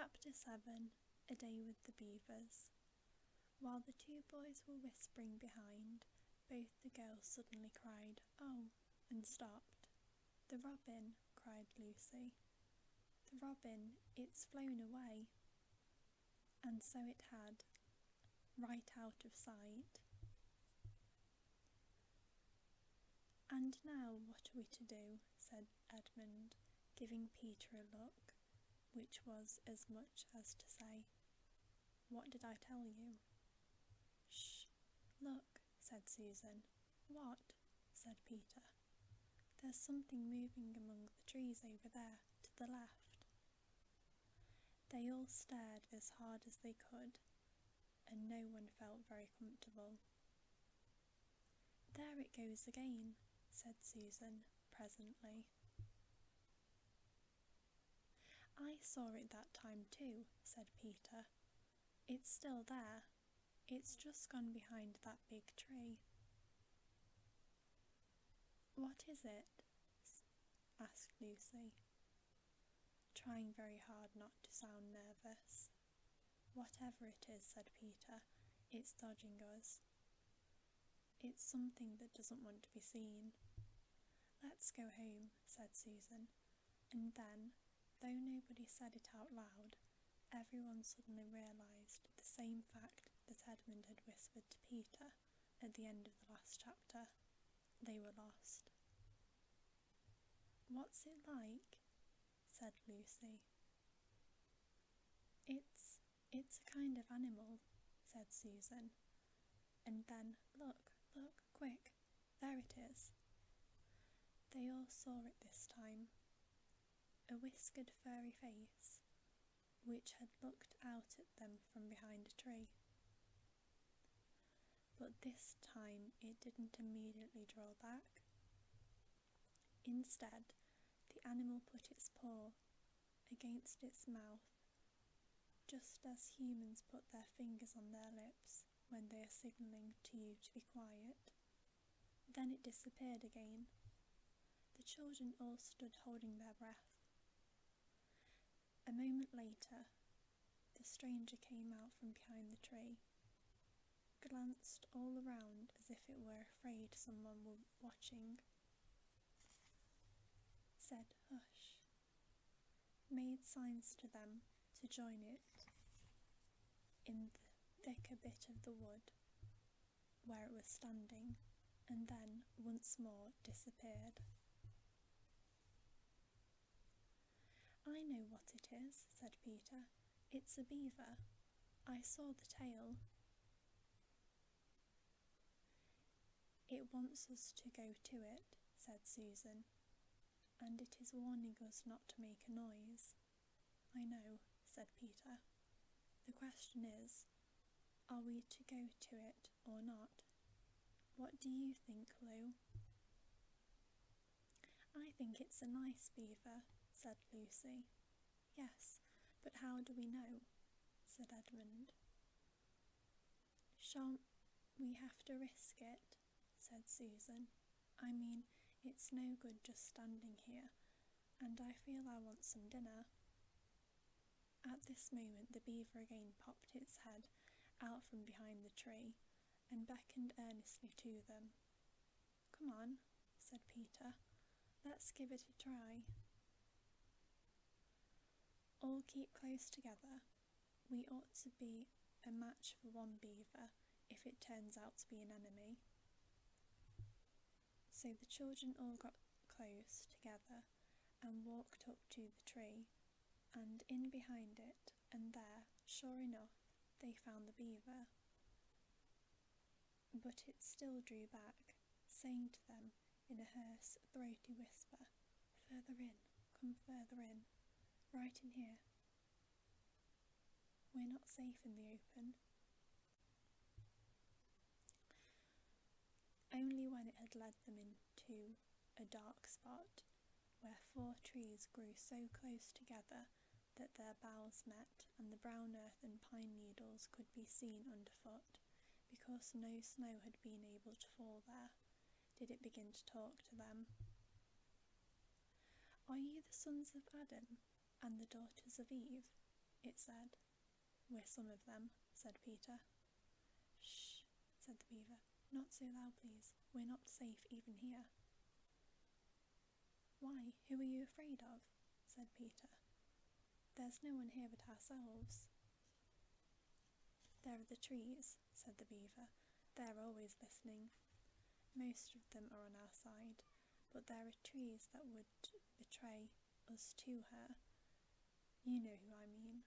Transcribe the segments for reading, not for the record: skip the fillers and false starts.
Chapter 7 A Day with the Beavers. While the two boys were whispering behind, both the girls suddenly cried, "Oh!" and stopped. "The robin!" cried Lucy. "The robin, it's flown away!" And so it had, right out of sight. "And now what are we to do?" said Edmund, giving Peter a look, which was as much as to say, "What did I tell you?" "Shh! Look!" said Susan. "What?" said Peter. "There's something moving among the trees over there, to the left." They all stared as hard as they could, and no one felt very comfortable. "There it goes again," said Susan presently. "I saw it that time too," said Peter. "It's still there. It's just gone behind that big tree." "What is it?" asked Lucy, trying very hard not to sound nervous. "Whatever it is," said Peter, "it's dodging us. It's something that doesn't want to be seen." "Let's go home," said Susan, and then, though nobody said it out loud, everyone suddenly realised the same fact that Edmund had whispered to Peter at the end of the last chapter. They were lost. "What's it like?" said Lucy. It's a kind of animal," said Susan, and then, look, quick, there it is." They all saw it this time. A whiskered furry face, which had looked out at them from behind a tree. But this time it didn't immediately draw back. Instead, the animal put its paw against its mouth, just as humans put their fingers on their lips when they are signalling to you to be quiet. Then it disappeared again. The children all stood holding their breath. A moment later, the stranger came out from behind the tree, glanced all around as if it were afraid someone were watching, said "hush," made signs to them to join it in the thicker bit of the wood where it was standing, and then once more disappeared. "I know what it is," said Peter. "It's a beaver. I saw the tail." "It wants us to go to it," said Susan, "and it is warning us not to make a noise." "I know," said Peter. "The question is, are we to go to it or not? What do you think, Lou?" "I think it's a nice beaver," said Lucy. "Yes, but how do we know?" said Edmund. "Shan't we have to risk it?" said Susan. "I mean, it's no good just standing here, and I feel I want some dinner." At this moment the beaver again popped its head out from behind the tree and beckoned earnestly to them. "Come on," said Peter. "Let's give it a try." "All keep close together. We ought to be a match for one beaver if it turns out to be an enemy." So the children all got close together and walked up to the tree, and in behind it, and there, sure enough, they found the beaver. But it still drew back, saying to them in a hoarse, throaty whisper, "Further in, come further in, right in here. We're not safe in the open." Only when it had led them into a dark spot, where 4 trees grew so close together that their boughs met and the brown earth and pine needles could be seen underfoot, because no snow had been able to fall there, did it begin to talk to them. "Are you the sons of Adam and the daughters of Eve?" it said. "We're some of them," said Peter. "Shh," said the beaver. "Not so loud, please. We're not safe even here." "Why, who are you afraid of?" said Peter. "There's no one here but ourselves." "There are the trees," said the beaver. "They're always listening. Most of them are on our side, but there are trees that would betray us to her. You know who I mean."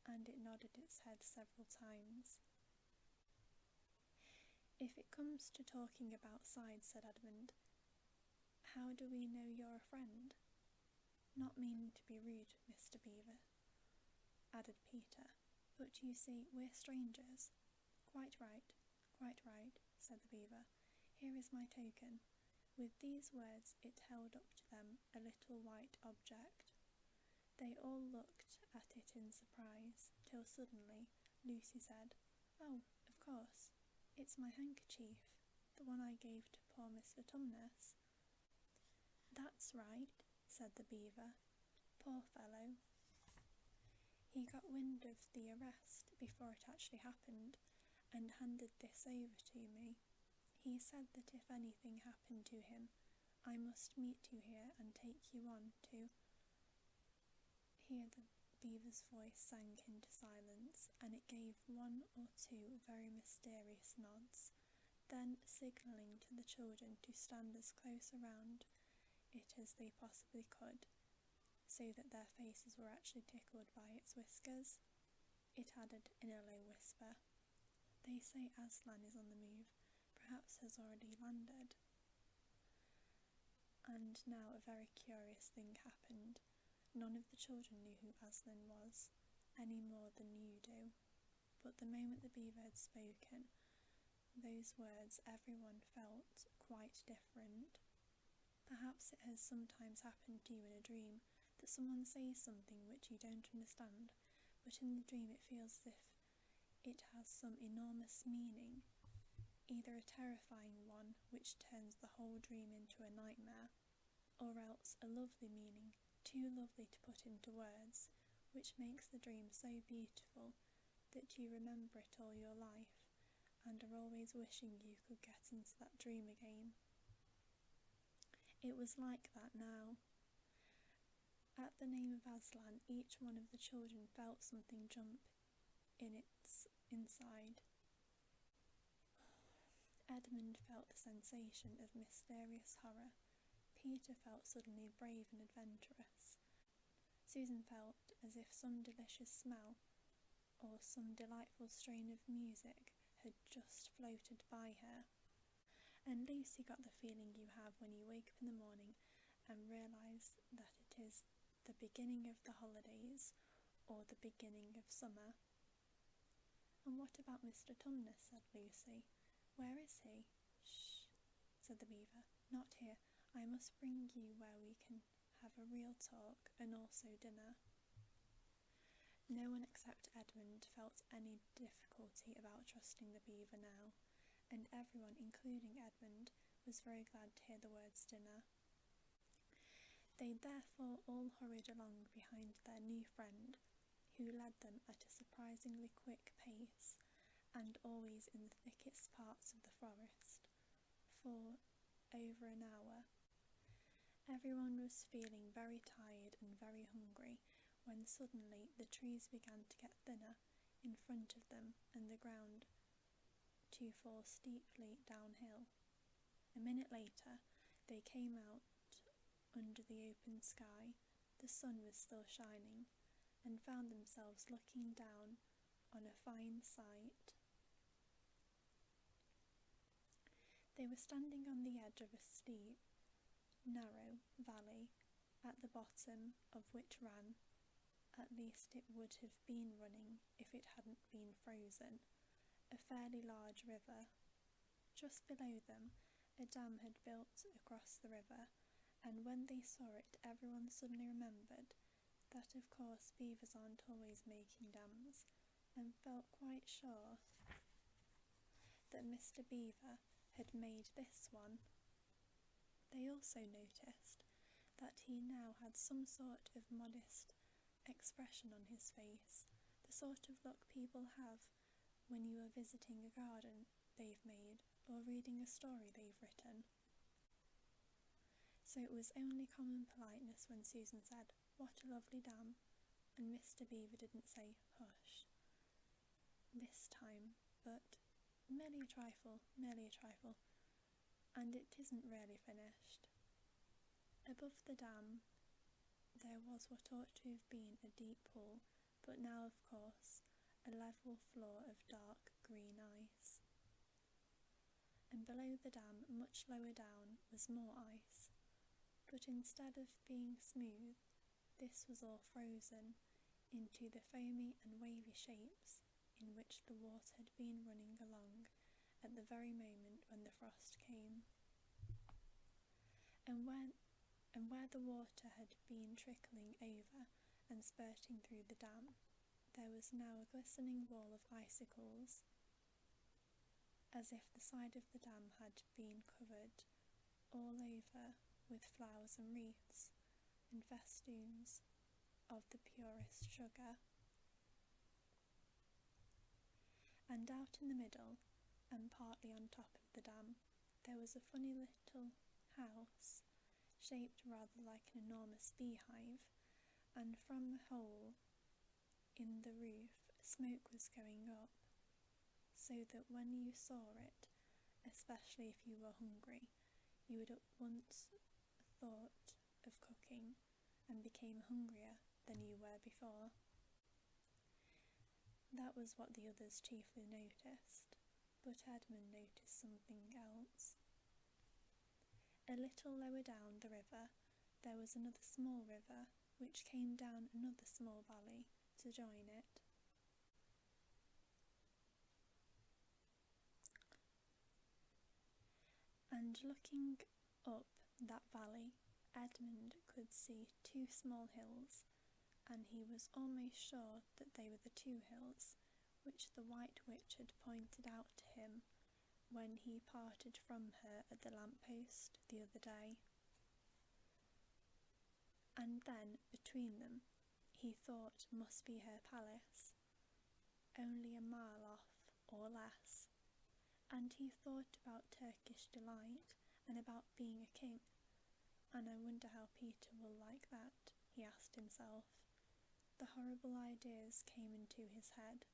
And it nodded its head several times. "If it comes to talking about sides," said Edmund, "how do we know you're a friend?" "Not meaning to be rude, Mr. Beaver," added Peter, "but you see, we're strangers." Quite right," said the beaver. "Here is my token." With these words it held up to them a little white object. They all looked at it in surprise, till suddenly Lucy said, "Oh, of course, it's my handkerchief, the one I gave to poor Mr. Tumnus." "That's right," said the beaver. "Poor fellow. He got wind of the arrest before it actually happened, and handed this over to me. He said that if anything happened to him, I must meet you here and take you on to—" Here the beaver's voice sank into silence, and it gave one or two very mysterious nods, then signalling to the children to stand as close around it as they possibly could, so that their faces were actually tickled by its whiskers, it added in a low whisper, "They say Aslan is on the move, perhaps has already landed." And now a very curious thing happened. None of the children knew who Aslan was, any more than you do, but the moment the beaver had spoken those words everyone felt quite different. Perhaps it has sometimes happened to you in a dream that someone says something which you don't understand, but in the dream it feels as if it has some enormous meaning, either a terrifying one which turns the whole dream into a nightmare, or else a lovely meaning, too lovely to put into words, which makes the dream so beautiful that you remember it all your life and are always wishing you could get into that dream again. It was like that now. At the name of Aslan, each one of the children felt something jump in its inside. Edmund felt the sensation of mysterious horror. Peter felt suddenly brave and adventurous. Susan felt as if some delicious smell or some delightful strain of music had just floated by her. And Lucy got the feeling you have when you wake up in the morning and realise that it is the beginning of the holidays or the beginning of summer. "And what about Mr. Tumnus?" said Lucy. "Where is he?" "Shh," said the beaver. "Not here. I must bring you where we can have a real talk and also dinner." No one except Edmund felt any difficulty about trusting the beaver now, and everyone, including Edmund, was very glad to hear the words dinner. They therefore all hurried along behind their new friend, who led them at a surprisingly quick pace, and always in the thickest parts of the forest, for over an hour. Everyone was feeling very tired and very hungry, when suddenly the trees began to get thinner in front of them and the ground to fall steeply downhill. A minute later they came out under the open sky. The sun was still shining, and found themselves looking down on a fine sight. They were standing on the edge of a steep, narrow valley, at the bottom of which ran, at least it would have been running if it hadn't been frozen, a fairly large river. Just below them a dam had built across the river, and when they saw it everyone suddenly remembered that of course beavers aren't always making dams, and felt quite sure that Mr. Beaver had made this one. They also noticed that he now had some sort of modest expression on his face, the sort of look people have when you are visiting a garden they've made or reading a story they've written. So it was only common politeness when Susan said, "What a lovely dam," and Mr. Beaver didn't say, "Hush," this time, but merely a trifle, and it isn't really finished. Above the dam there was what ought to have been a deep pool, but now, of course, a level floor of dark green ice. And below the dam, much lower down, was more ice, but instead of being smooth, this was all frozen into the foamy and wavy shapes in which the water had been running along at the very moment when the frost came. And where the water had been trickling over and spurting through the dam, there was now a glistening wall of icicles, as if the side of the dam had been covered all over with flowers and wreaths and festoons of the purest sugar. And out in the middle, and partly on top of the dam, there was a funny little house, shaped rather like an enormous beehive, and from the hole in the roof smoke was going up, so that when you saw it, especially if you were hungry, you would at once thought of cooking and became hungrier than you were before. That was what the others chiefly noticed, but Edmund noticed something else. A little lower down the river there was another small river which came down another small valley to join it. And looking up that valley, Edmund could see two small hills, and he was almost sure that they were the two hills which the White Witch had pointed out to him when he parted from her at the lamp-post the other day. And then, between them, he thought must be her palace, only a mile off or less, and he thought about Turkish delight and about being a king, and I wonder how Peter will like that, he asked himself. The horrible ideas came into his head.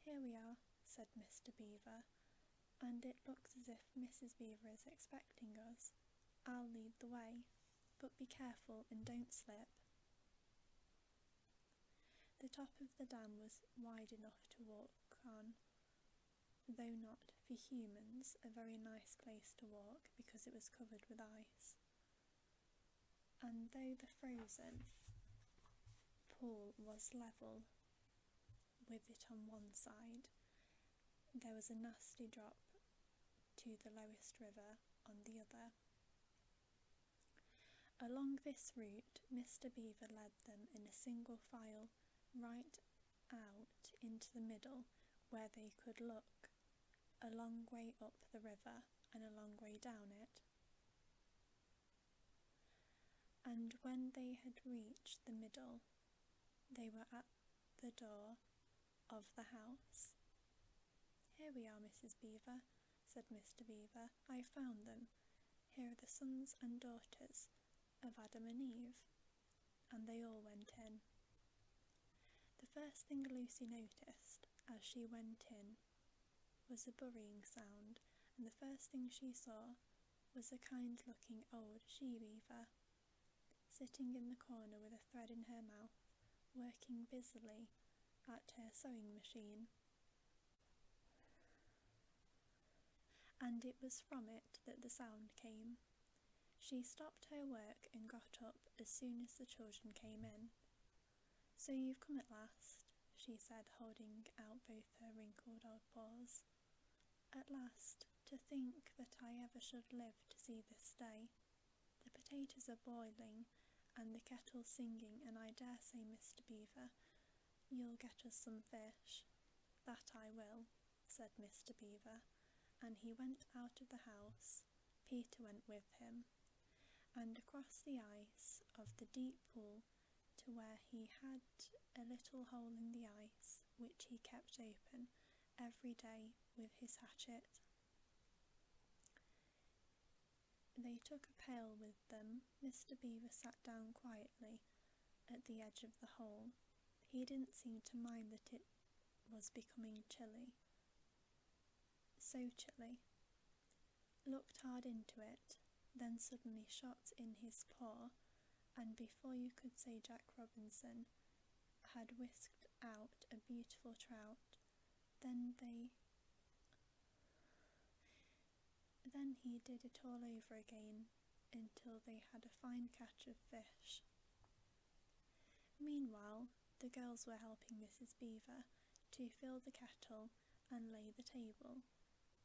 "Here we are," said Mr. Beaver, "and it looks as if Mrs. Beaver is expecting us. I'll lead the way, but be careful and don't slip." The top of the dam was wide enough to walk on, though not for humans a very nice place to walk because it was covered with ice. And though the frozen pool was level with it on one side, there was a nasty drop to the lowest river on the other. Along this route Mr. Beaver led them in a single file right out into the middle, where they could look a long way up the river and a long way down it. And when they had reached the middle, they were at the door of the house. "Here we are, Mrs. Beaver," said Mr. Beaver. "I found them. Here are the sons and daughters of Adam and Eve." And they all went in. The first thing Lucy noticed as she went in was a burrying sound, and the first thing she saw was a kind-looking old she-beaver, sitting in the corner with a thread in her mouth, working busily at her sewing machine. And it was from it that the sound came. She stopped her work and got up as soon as the children came in. "So you've come at last," she said, holding out both her wrinkled old paws. "At last. To think that I ever should live to see this day. The potatoes are boiling and the kettle singing, and I dare say, Mr. Beaver, you'll get us some fish." "That I will," said Mr. Beaver, and he went out of the house. Peter went with him, and across the ice of the deep pool to to where he had a little hole in the ice which he kept open every day with his hatchet. They took a pail with them. Mr. Beaver sat down quietly at the edge of the hole. He didn't seem to mind that it was becoming chilly. So chilly. Looked hard into it, then suddenly shot in his paw, and before you could say Jack Robinson, had whisked out a beautiful trout. Then he did it all over again until they had a fine catch of fish. Meanwhile, the girls were helping Mrs. Beaver to fill the kettle and lay the table,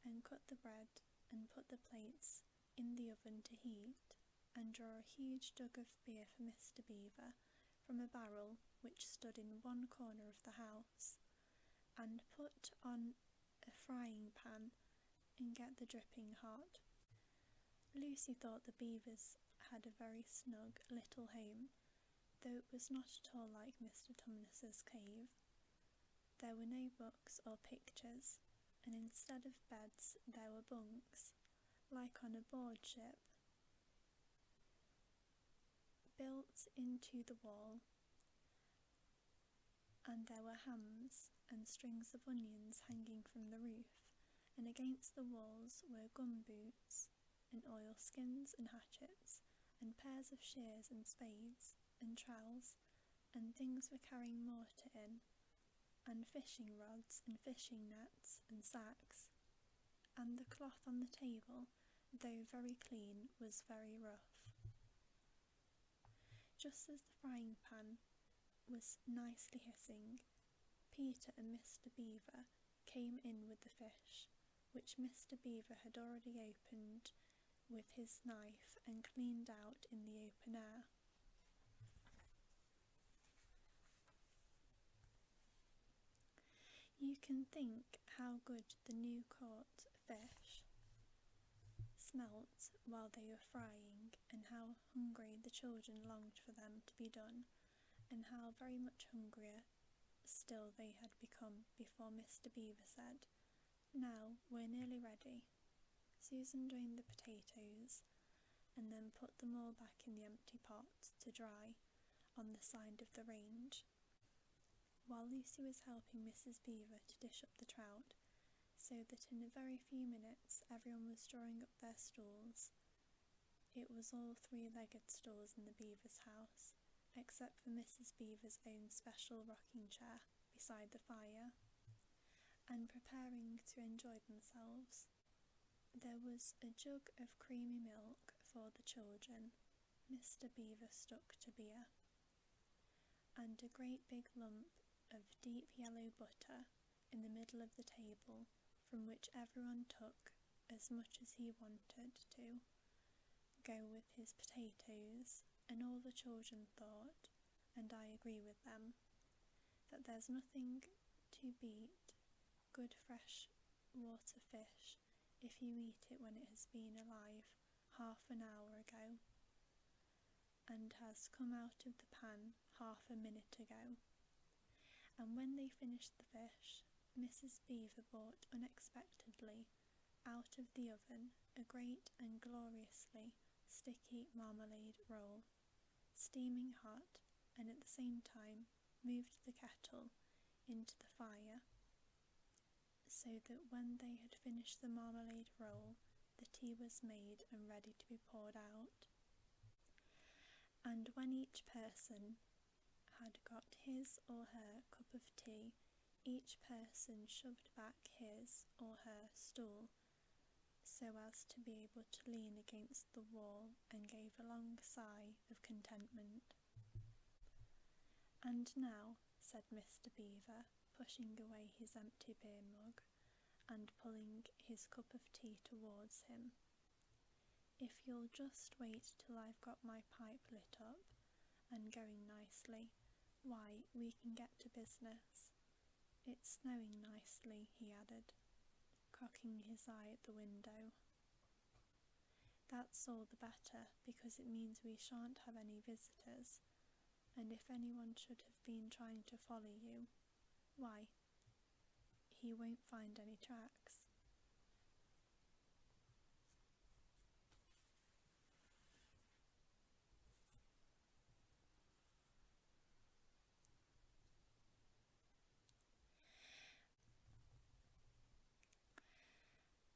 and cut the bread and put the plates in the oven to heat, and draw a huge jug of beer for Mr. Beaver from a barrel which stood in one corner of the house, and put on a frying pan and get the dripping hot. Lucy thought the Beavers had a very snug little home, though it was not at all like Mr. Tumnus's cave. There were no books or pictures, and instead of beds there were bunks, like on a board ship, built into the wall, and there were hams and strings of onions hanging from the roof, and against the walls were gum boots, and oilskins and hatchets, and pairs of shears and spades, and trowels, and things for carrying mortar in, and fishing rods and fishing nets and sacks, and the cloth on the table, though very clean, was very rough. Just as the frying pan was nicely hissing, Peter and Mr. Beaver came in with the fish, which Mr. Beaver had already opened with his knife and cleaned out in the open air. You can think how good the new caught fish smelt while they were frying, and how hungry the children longed for them to be done, and how very much hungrier still they had become before Mr. Beaver said, "Now we're nearly ready." Susan drained the potatoes and then put them all back in the empty pot to dry on the side of the range, while Lucy was helping Mrs. Beaver to dish up the trout, so that in a very few minutes everyone was drawing up their stools. It was all three-legged stools in the Beavers' house, except for Mrs. Beaver's own special rocking chair beside the fire, and preparing to enjoy themselves. There was a jug of creamy milk for the children. Mr. Beaver stuck to beer, and a great big lump of deep yellow butter in the middle of the table, from which everyone took as much as he wanted to go with his potatoes, and all the children thought, and I agree with them, that there's nothing to beat good fresh water fish if you eat it when it has been alive half an hour ago, and has come out of the pan half a minute ago. And when they finished the fish, Mrs. Beaver brought unexpectedly out of the oven a great and gloriously sticky marmalade roll, steaming hot, and at the same time moved the kettle into the fire, so that when they had finished the marmalade roll, the tea was made and ready to be poured out. And when each person had got his or her cup of tea, each person shoved back his or her stool so as to be able to lean against the wall, and gave a long sigh of contentment. "And now," said Mr. Beaver, pushing away his empty beer mug and pulling his cup of tea towards him, "if you'll just wait till I've got my pipe lit up and going nicely, why, we can get to business. It's snowing nicely," he added, cocking his eye at the window. "That's all the better, because it means we shan't have any visitors, and if anyone should have been trying to follow you, why, he won't find any tracks.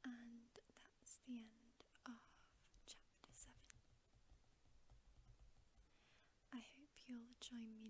And that's the end of chapter 7. I hope you'll join me